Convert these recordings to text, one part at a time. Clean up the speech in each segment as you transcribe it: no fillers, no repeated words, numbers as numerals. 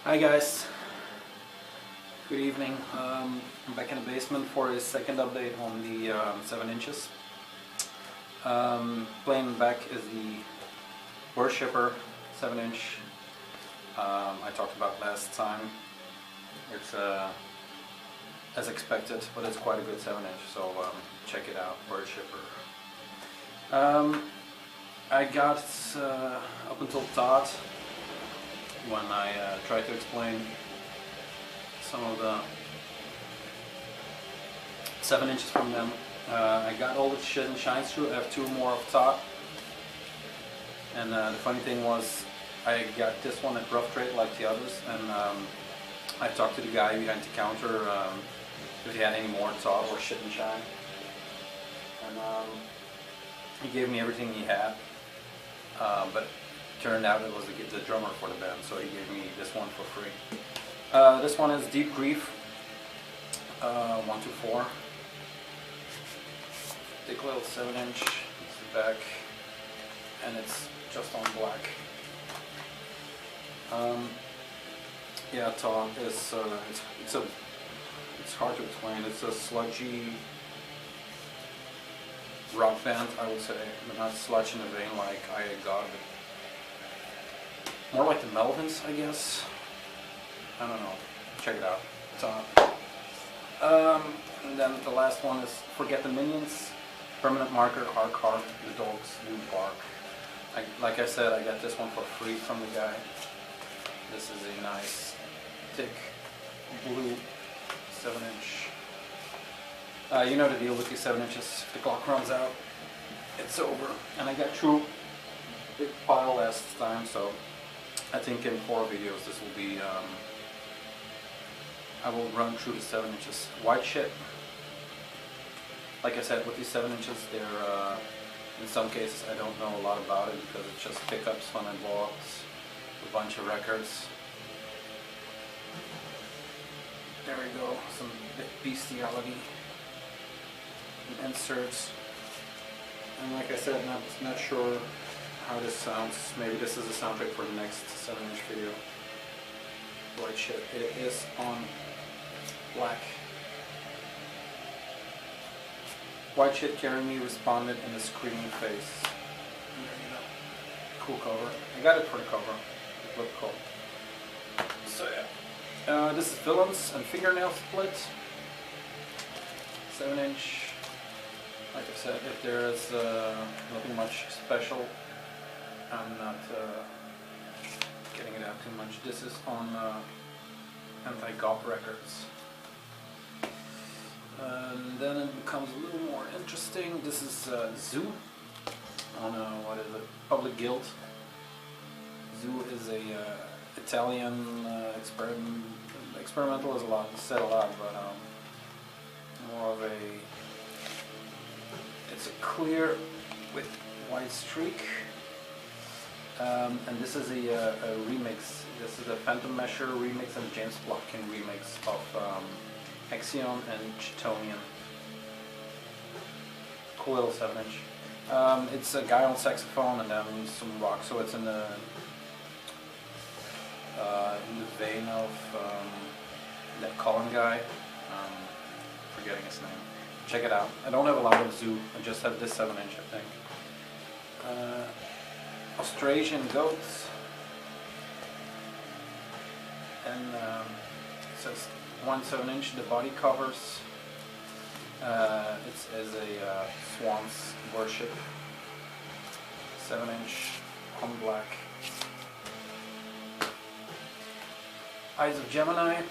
Hi guys, good evening. I'm back in the basement for a second update on the 7 inches. Playing back is the Worshipper 7 inch I talked about last time. It's as expected, but it's quite a good 7 inch, so check it out, Worshipper. I got up until Todd when I tried to explain some of the 7 inches from them. I got all the shit and shines through. I have 2 more up top. And the funny thing was, I got this one at rough trade like the others, and I talked to the guy behind the counter if he had any more top or shit and shine. And he gave me everything he had, but turned out it was the drummer for the band, so he gave me this one for free. This one is Deep Grief 124. Thick little 7 inch. It's the back, and it's just on black. Yeah, Todd is it's hard to explain. It's a sludgy rock band, I would say, but not sludge in a vein like I got it. More like the Melvins, I guess. I don't know. Check it out. And then the last one is Forget the Minions. Permanent marker, Arc Heart, the dogs do bark. Like I said, I got this one for free from the guy. This is a nice, thick, blue 7 inch. You know the deal with these 7 inches. If the clock runs out, it's over. And I got through a big pile last time, so I think in 4 videos this will be, I will run through the 7 inches. White shit. Like I said, with these 7 inches, they're, in some cases I don't know a lot about it because it's just pickups, fun and blocks, a bunch of records. There we go, some bestiality. Inserts, and like I said, not sure how this sounds. Maybe this is a soundtrack for the next 7 inch video. White shit. It is on black. White shit carrying me responded in a screaming face. There you go. Cool cover. I got it for the cover. It looked cool. So yeah. This is Villains and Fingernail Split. 7 inch. Like I said, if there is nothing much special, I'm not getting it out too much. This is on Anti-Gop Records. And then it becomes a little more interesting. This is Zoo on what is it? Public Guild. Zoo is a Italian experimental is said a lot, but more of a. It's a clear with white streak, and this is a remix. This is a Phantom Measure remix and James Plotkin remix of Hexion and Chitonian. Cool little 7 inch. It's a guy on saxophone and then some rock, so it's in the vein of that Colin guy. Forgetting his name. Check it out. I don't have a lot of Zoo. I just have this 7 inch, I think. Austrasian Goats. And it says 1 7 inch. The body covers. It's as a Swans Worship. 7 inch on black. Eyes of Gemini.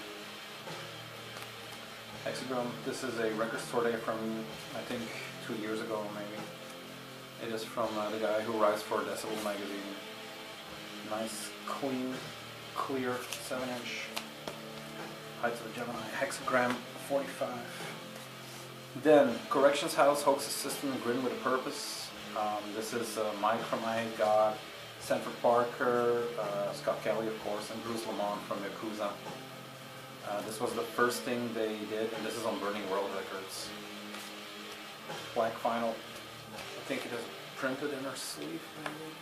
Hexagram. This is a record store day from, I think, 2 years ago maybe. It is from the guy who writes for Decibel magazine. Nice, clean, clear 7 inch. Heights of Gemini. Hexagram 45. Then Corrections House, Hoax Assistant, Grin with a Purpose. This is Mike from I Hate God, Sanford Parker, Scott Kelly of course, and Bruce Lamont from Yakuza. This was the first thing they did, and this is on Burning World Records. Black vinyl. I think it is printed in her sleeve, maybe.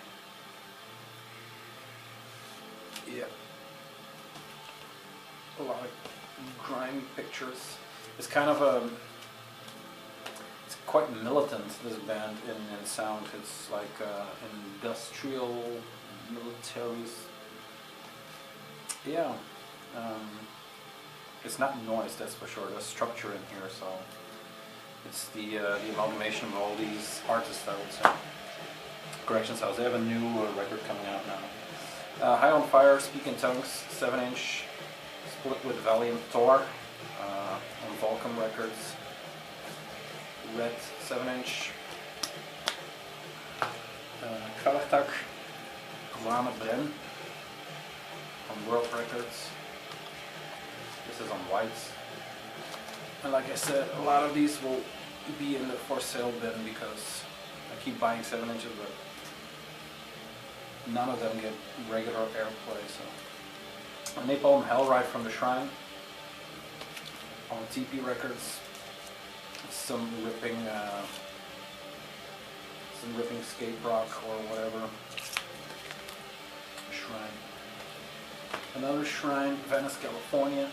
Yeah. a lot of grimy pictures. It's kind of a, it's quite militant, this band, in sound. It's like industrial, military. Yeah. It's not noise, that's for sure. There's structure in here, so it's the amalgamation of all these artists, I would say. Corrections House, they have a new record coming out now. High on Fire, Speak in Tongues, 7-inch, split with Valiant Thor on Volcom Records. Red, 7-inch. Kvartak, Guana Bren on World Records. This is on Whites. And like I said, a lot of these will be in the for sale bin because I keep buying 7-inches, but none of them get regular airplay. So, Napalm Hellride from the Shrine on TP Records. Some ripping skate rock or whatever. Shrine. Another Shrine, Venice, California.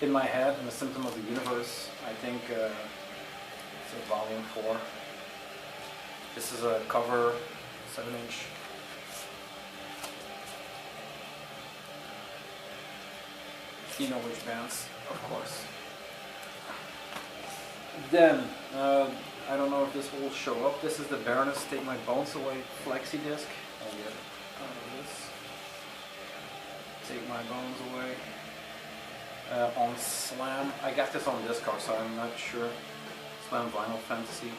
In My Head and the Symptom of the Universe. I think it's a volume 4. This is a cover, 7-inch. You know which bands, of course. Then, I don't know if this will show up. This is the Baroness Take My Bones Away flexi disc. I'll get it out of this. Take My Bones Away. On Slam. I got this on Discard, so I'm not sure. Slam Vinyl Fantasy.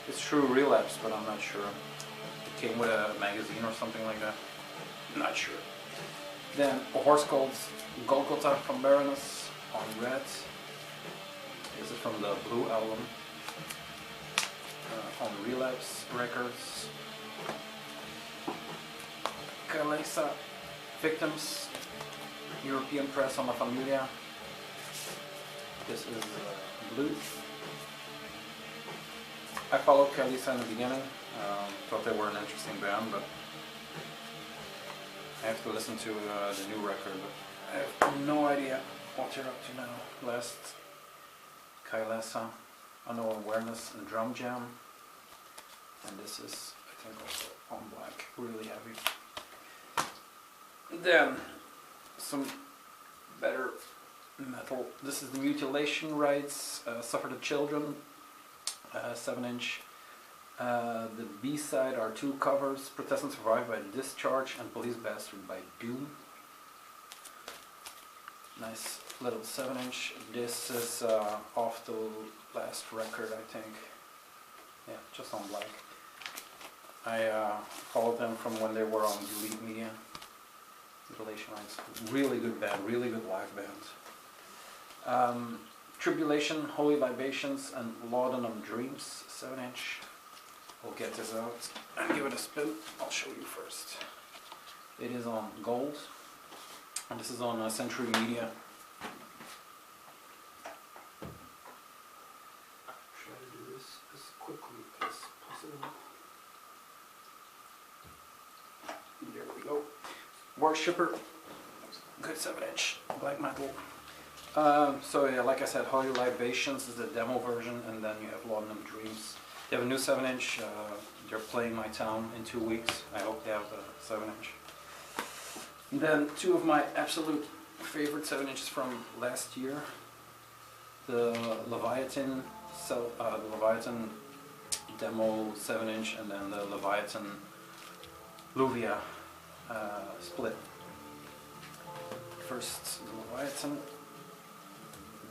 It's true Relapse, but I'm not sure. It came with a magazine or something like that. Not sure. Then A Horse Called Golgotha from Baroness on Red. This is from the Blue album. On Relapse Records. Kalesa Victims. European Press on La Familia. This is Blue. I followed Kalisa in the beginning. Thought they were an interesting band, but I have to listen to the new record. But I have no idea what they're up to now. Last Kalesa, Unknown Awareness and Drum Jam. And this is, I think, also on black. Really heavy. Then some better metal. This is the Mutilation Rites, Suffer the Children, 7-inch. The B-side are 2 covers, Protest and Survive by Discharge and Police Bastard by Doom. Nice little 7-inch. This is off the last record, I think. Yeah, just on black. I followed them from when they were on Elite Media. Mutilation Rites. Really good band, really good live band. Tribulation, Holy Libations, and Laudanum Dreams, 7-inch. We'll get this out and give it a spin. I'll show you first. It is on gold, and this is on Century Media. Try to do this as quickly as possible. There we go. Worshipper, good 7-inch, black metal. So yeah, like I said, Holy Libations is the demo version, and then you have Laudanum Dreams. They have a new 7-inch, they're playing my town in 2 weeks. I hope they have the 7-inch. And then 2 of my absolute favorite 7-inches from last year. The Leviathan, the Leviathan demo 7-inch, and then the Leviathan Luvia split. First, the Leviathan.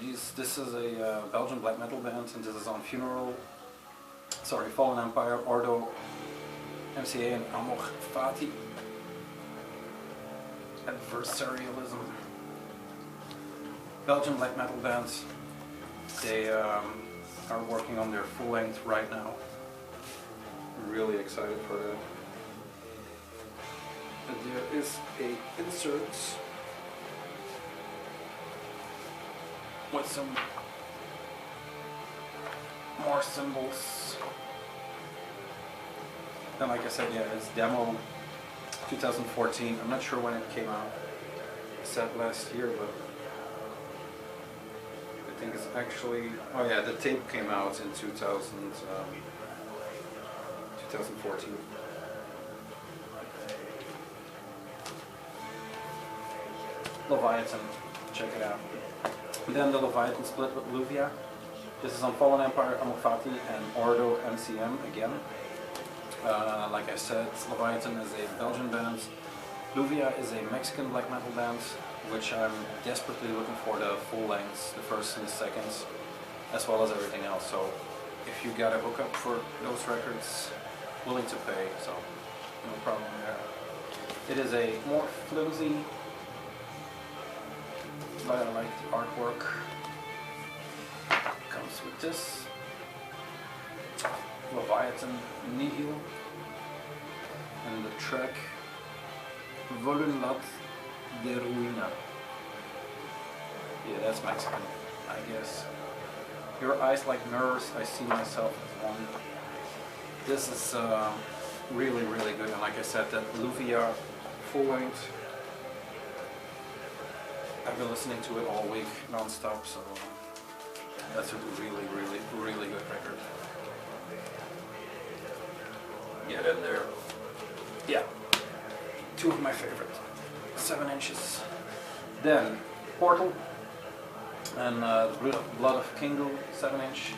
This is a Belgian black metal band, and this is on Fallen Empire, Ordo, MCA, and Amor Fati. Adversarialism. Belgian black metal bands. They are working on their full length right now. Really excited for that. And there is a insert with some more symbols. And like I said, yeah, it's demo 2014. I'm not sure when it came out. said last year, but I think it's actually, oh yeah, the tape came out in 2014. Leviathan, check it out. Then the Leviathan split with Luvia. This is on Fallen Empire, Amorfati, and Ordo MCM again. Like I said, Leviathan is a Belgian band. Luvia is a Mexican black metal band, which I'm desperately looking for the full lengths, the first and the seconds, as well as everything else. So if you got a hookup for those records, willing to pay, so no problem there. It is a more flimsy, but I like the artwork. Comes with this Leviathan Nihil and the track Voluntad de Ruina. Yeah, that's Mexican, I guess. Your eyes like mirrors, I see myself as one. This is really, really good, and like I said, that Luvia full length, I've been listening to it all week non-stop, so that's a really, really, really good record. Get in there. Yeah, two of my favorite 7 inches. Then Portal and the Blood of Kingu 7 inch.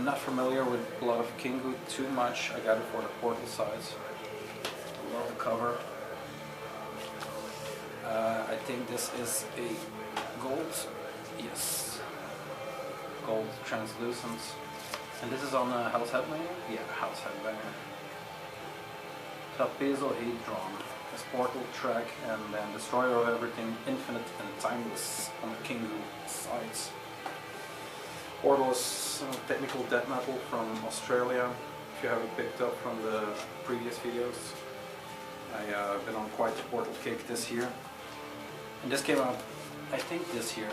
Not familiar with Blood of Kingu too much. I got it for the Portal size. Love the cover. I think this is a gold. Yes, gold translucent. And this is on House Headbanger? Yeah, House Headbanger. Trapezo Hadron, this Portal track, and then Destroyer of Everything, Infinite and Timeless on the Kingu sides. Portal is technical death metal from Australia, if you haven't picked up from the previous videos. I've been on quite the Portal kick this year. And this came out, I think this year.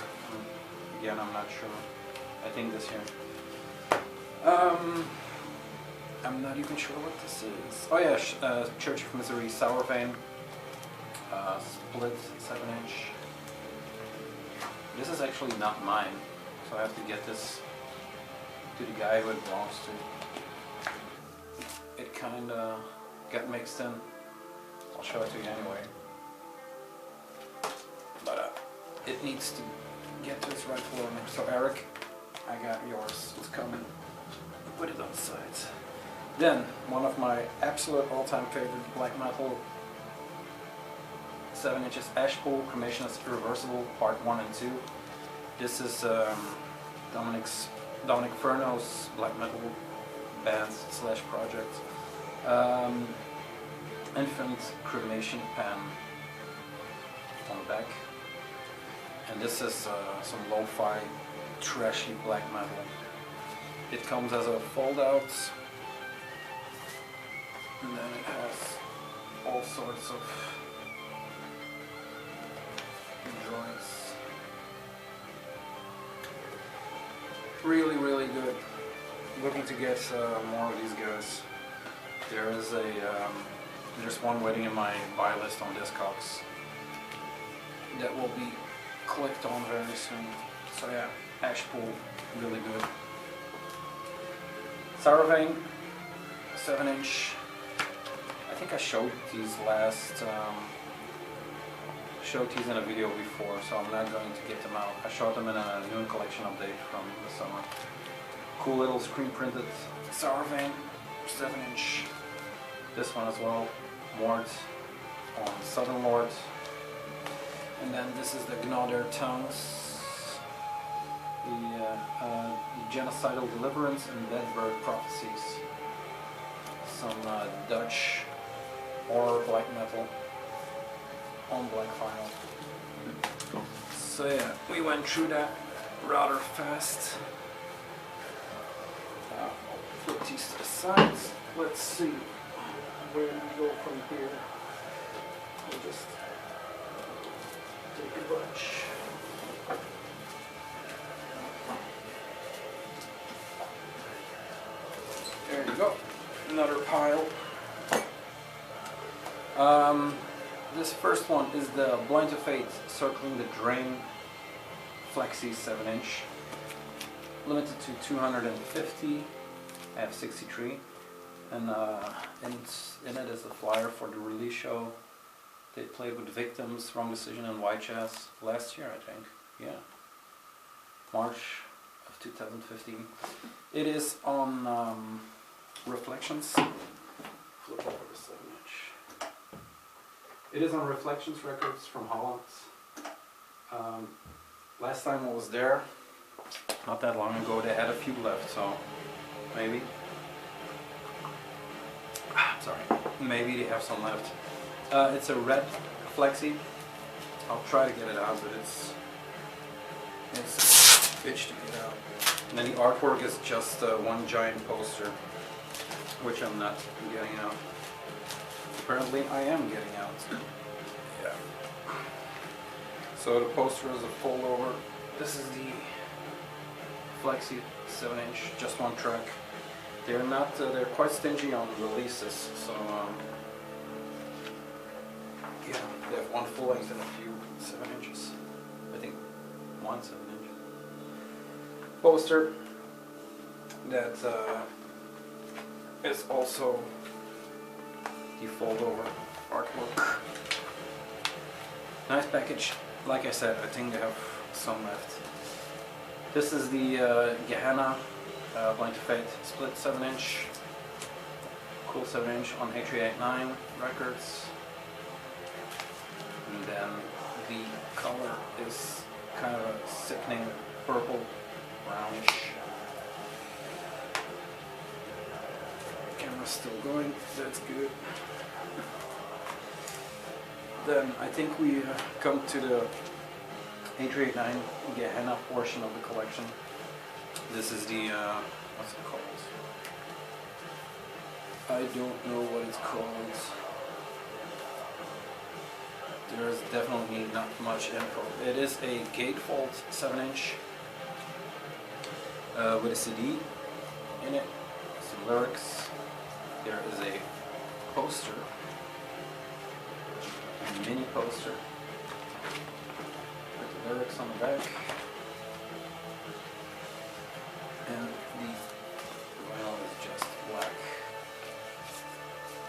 Again, I'm not sure. I think this year. I'm not even sure what this is. Oh yeah, Church of Misery, Sour Vein, split 7 inch. This is actually not mine, so I have to get this to the guy who it belongs to. It kinda got mixed in. I'll show it to you anyway. But it needs to get to its rightful owner. So Eric, I got yours. It's coming. Put it on the sides. Then, one of my absolute all-time favorite black metal 7 inches Ashpool Cremationist Irreversible Part 1 and 2. This is Dominic Furno's black metal band slash project. Infant Cremation Pan on the back. And this is some lo-fi trashy black metal. It comes as a fold out, and then it has all sorts of joints. Really, really good. Looking to get more of these guys. There is there's one waiting in my buy list on Discogs that will be clicked on very soon. So yeah, Ashpool, really good. Sour Vein, 7 inch. I think I showed these in a video before, so I'm not going to get them out. I showed them in a new collection update from the summer. Cool little screen printed Sour Vein, 7 inch. This one as well, Mort on Southern Lord. And then this is the Gnaw Their Tongues. The Genocidal Deliverance and Deadbird Prophecies. Some Dutch horror black metal on black vinyl. So yeah, we went through that rather fast. Flip these to the sides. Let's see where we go from here. We'll just take a bunch. There you go, another pile. This first one is the Blind to Fate Circling the Drain Flexi 7-inch. Limited to 250, I have 63. And in it is the flyer for the release show. They played with Victims, Wrong Decision, and White Jazz last year, I think. Yeah. March of 2015. It is on Reflections. Flip over the 7-inch. It is on Reflections Records from Holland. Last time I was there, not that long ago, they had a few left, so maybe. Sorry, maybe they have some left. It's a red flexi. I'll try to get it out, but it's a bitch to get out. And then the artwork is just one giant poster, which I'm not getting out. Apparently I am getting out. Yeah. So the poster is a fold over. This is the Flexi 7-inch, just one track. They're not. They're quite stingy on releases, so yeah, they have one full length and a few 7 inches. I think one 7-inch poster that is also the fold over artwork. Nice package. Like I said, I think they have some left. This is the Gehenna Blind to Fate split 7-inch. Cool 7-inch on A389 records. And then the color is kind of a sickening purple, brownish. Camera's still going, that's good. Then I think we come to the A389 Gehenna portion of the collection. This is the, what's it called? I don't know what it's called. There's definitely not much info. It is a gatefold 7-inch with a CD in it, some lyrics. There is a poster, a mini poster with the lyrics on the back. And the vinyl is just black.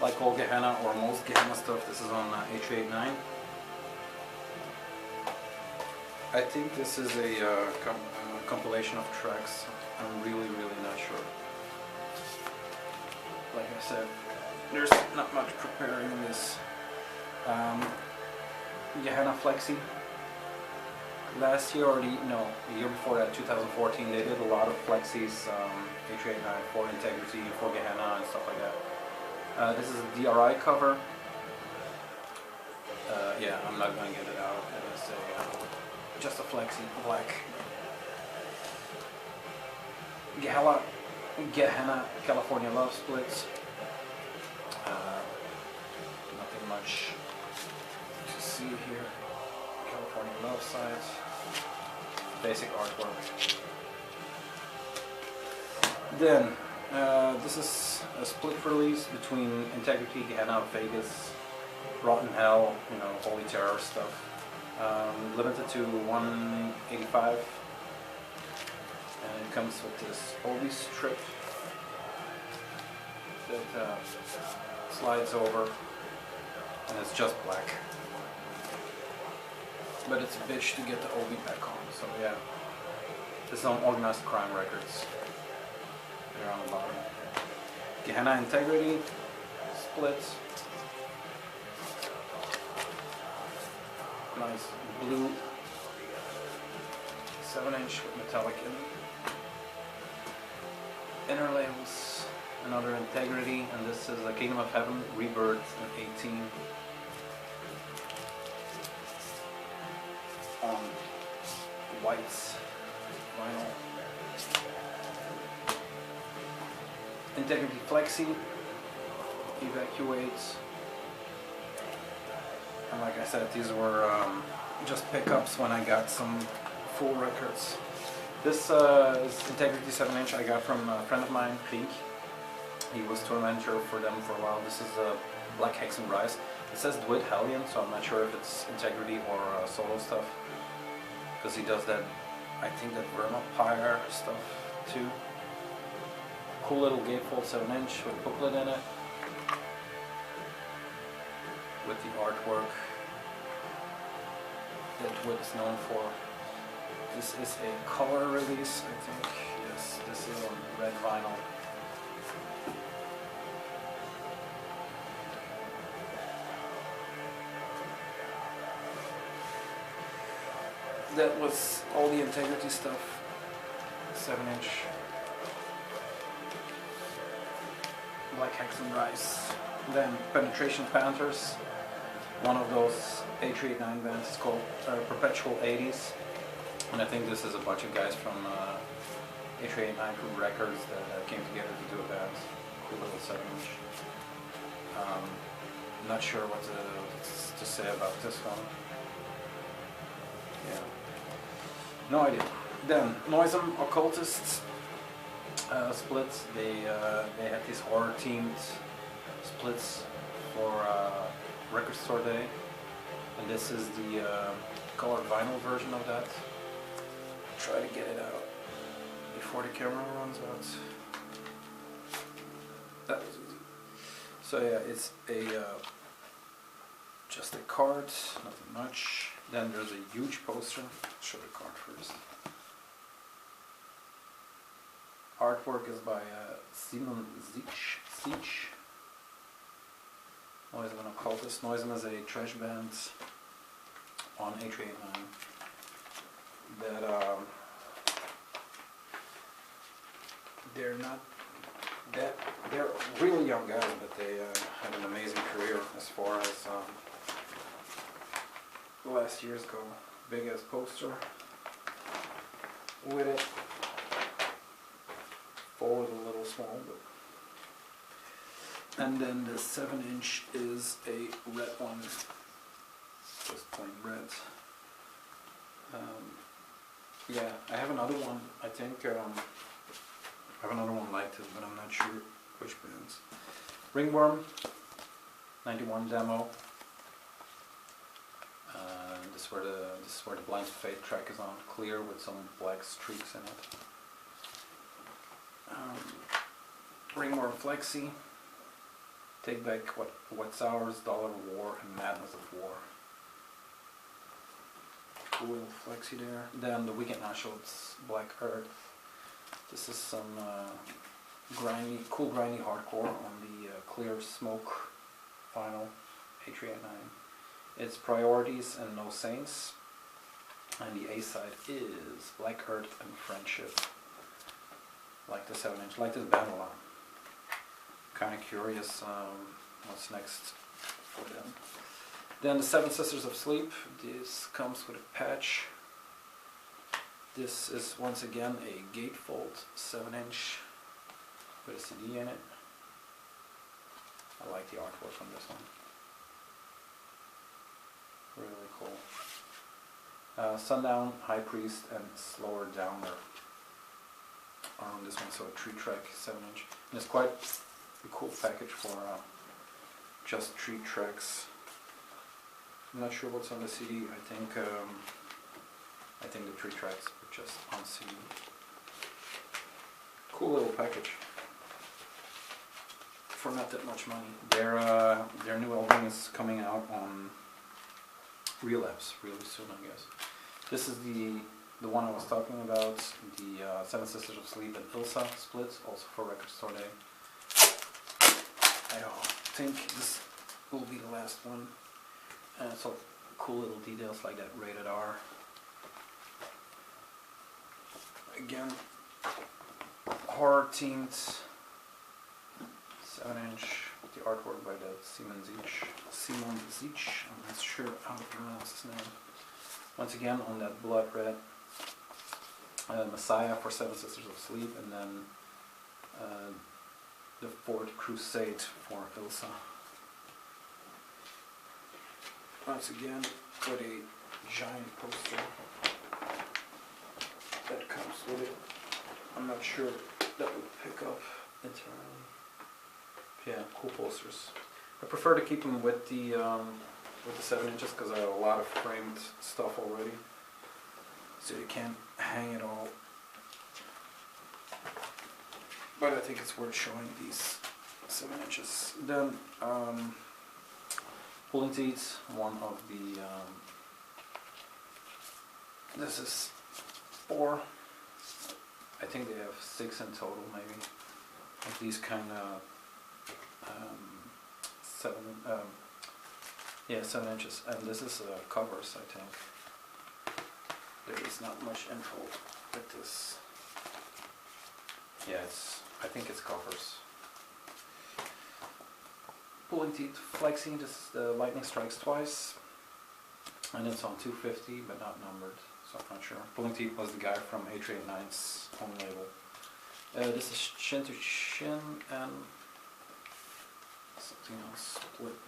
Like all Gehenna or most Gehenna stuff, this is on A389. I think this is a compilation of tracks. I'm really not sure. Like I said, there's not much preparing in this. Gehenna Flexi. Last year, or the year before that, 2014, they did a lot of flexis, A389 for Integrity, for Gehenna and stuff like that. This is a DRI cover. Yeah, I'm not going to get it out. It is just a flexi, black. Gehenna California Love Splits. Nothing much to see here. California Love side. Basic artwork. Then, this is a split release between Integrity, Gehenna, Vegas, Rotten Hell, Holy Terror stuff. Limited to 185. And it comes with this oldie strip that slides over, and it's just black. But it's a bitch to get the oldie back on, so yeah. This is on Organized Crime Records. They're on the bottom. Gehenna Integrity, split. Nice blue 7-inch with metallic inner labels. Another Integrity, and this is a Kingdom of Heaven Rebirth in 18. On white vinyl. Integrity Flexi, Evacuate. And like I said, these were just pickups when I got some full records. This is Integrity 7-inch I got from a friend of mine, Pink. He was tour manager for them for a while. This is Black Hex and Rise. It says Dwight Hellion, so I'm not sure if it's Integrity or solo stuff. Because he does that, I think that Vermapire stuff too. Cool little gatefold 7-inch with booklet in it. With the artwork that Dwight is known for. This is a color release, I think. Yes, this is on red vinyl. That was all the Integrity stuff. 7-inch. Black Hexen Rice. Then Penetration Panthers. One of those A389 bands is called Perpetual 80s. And I think this is a bunch of guys from A389 Crew Records that came together to do a band. Cool little 7-inch. Not sure what to say about this one. Yeah. No idea. Then, Noisem Occultists splits. They had these horror-themed splits for Record Store Day, and this is the colored vinyl version of that. Try to get it out before the camera runs out. That was easy. So yeah, it's a just a card, nothing much. Then there's a huge poster. I'll show the card first. Artwork is by Simon Zich. Noisem and Occultist. Noisem is a trash band on A389 that they're not that they're really young guys, but they had an amazing career as far as last year's go. Big ass poster with it. Forward a little small, but. And then the 7-inch is a red one, just plain red. Yeah, I have another one. I think I have another one like it, but I'm not sure which bands. Ringworm, 91 demo. This is where the Blind Fate track is on, clear with some black streaks in it. Ringworm Flexi. Take Back What's Ours, Dollar War, and Madness of War. Cool little flexi there. Then the Weekend Nationals, Black Earth. This is some cool grindy hardcore on the Clear Smoke vinyl, A389. It's Priorities and No Saints. And the A side is Black Earth and Friendship. Like the 7-inch, like this band a lot. Kind of curious what's next for them. Then the Seven Sisters of Sleep. This comes with a patch. This is once again a gatefold 7-inch with a CD in it. I like the artwork on this one. Really cool. Sundown, High Priest, and Slower Downer are on this one. So a 3-track 7-inch. And it's quite a cool package for just 3 tracks. I'm not sure what's on the CD. I think the 3 tracks are just on CD. Cool little package for not that much money. Their new album is coming out on Relapse really soon, I guess. This is the one I was talking about, the Seven Sisters of Sleep and Ilsa splits, also for Record Store Day. I think this will be the last one. So cool little details like that, rated R. Again, horror themed 7-inch with the artwork by that Simon Zich. I'm not sure how to pronounce his name. Once again on that blood red. Messiah for Seven Sisters of Sleep, and then the Fourth Crusade for Ilsa. Once again, with a giant poster that comes with it. I'm not sure that would pick up entirely. Yeah, cool posters. I prefer to keep them with the 7 inches because I have a lot of framed stuff already, so you can't hang it all. But I think it's worth showing these 7 inches. Then pulling teeth, one of the this is 4. I think they have 6 in total, maybe. Of these kind of 7 inches, and this is covers. I think there is not much info with this. Yeah, I think it's covers. Pulling teeth, flexing. This is the lightning strikes twice, and it's on 250 but not numbered, so I'm not sure. Pulling teeth was the guy from A389's home label. This is chin to chin and something else split.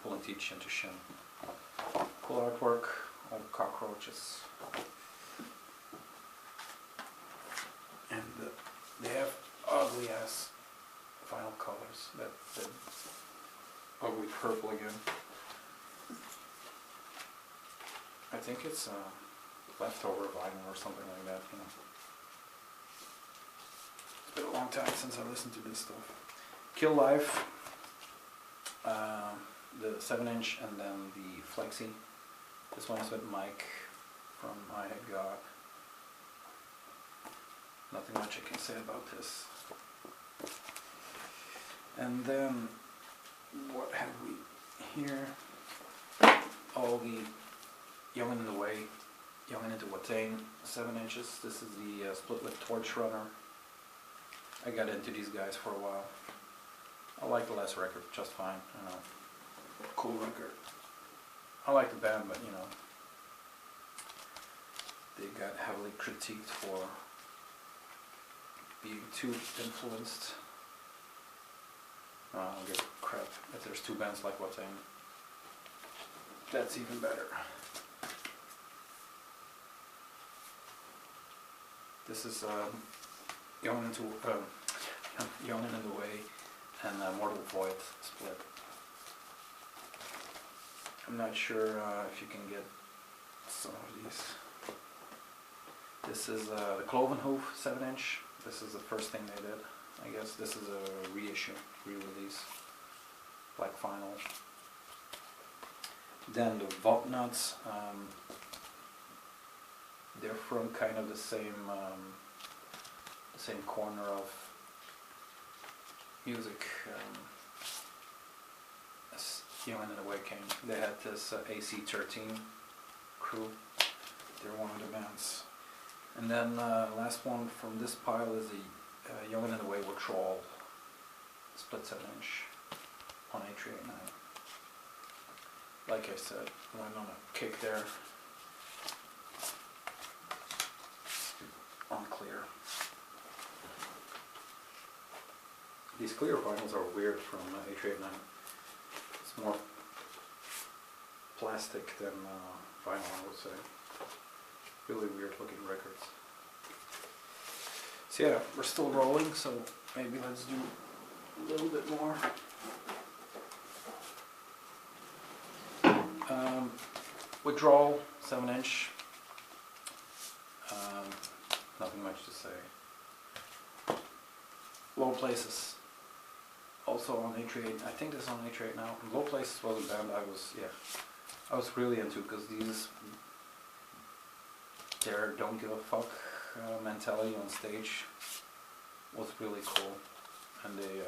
Pulling teeth, chin to shin. Cool artwork, all the cockroaches. And they have ugly ass vinyl colors. That ugly purple again. I think it's leftover vinyl or something like that, you know. It's been a long time since I listened to this stuff. Kill Life, the 7 inch, and then the Flexi. This one is with Mike from I Had God. Nothing much I can say about this. And then, what have we here? All the Young and in the Way, Young and into Watain, 7 inches. This is the split with Torch Runner. I got into these guys for a while. I like the last record just fine, you know. Cool record. I like the band, but you know, they got heavily critiqued for being too influenced. I don't give a crap if there's 2 bands like Watain. That's even better. This is Young and in the Way and Mortal Void split. I'm not sure if you can get some of these. This is the Cloven Hoof 7 inch. This is the first thing they did. I guess this is a reissue, re-release, black vinyl. Then the Vault Nuts. They're from kind of the same corner of music as Young and in the Way came. They had this AC-13 crew. They're one of the bands. And then last one from this pile is the Young and in the Way Withdrawal split 7 inch on A389. Like I said, went on a kick there. On clear. These clear vinyls are weird from A389. It's more plastic than vinyl, I would say. Really weird looking records. So yeah, we're still rolling, so maybe let's do a little bit more. Withdrawal, 7 inch. Nothing much to say. Low Places, also on A38. I think this is on A38 now. Low Places was a band I was really into, because their don't give a fuck mentality on stage was really cool, and they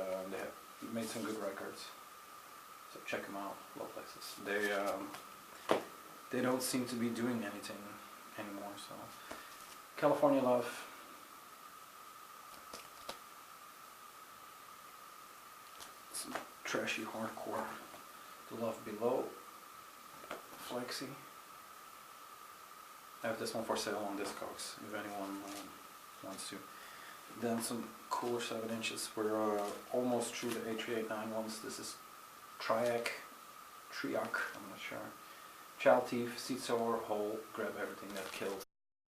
made some good records. So check them out, Low Places. They don't seem to be doing anything anymore. So California Love. Some trashy hardcore. The Love Below. Flexi. I have this one for sale on Discogs if anyone wants to. Then some cooler 7 inches. We're almost through the A389 ones. This is Triac, I'm not sure. Child Thief, Seed Sower, Hole, Grab Everything That Kills.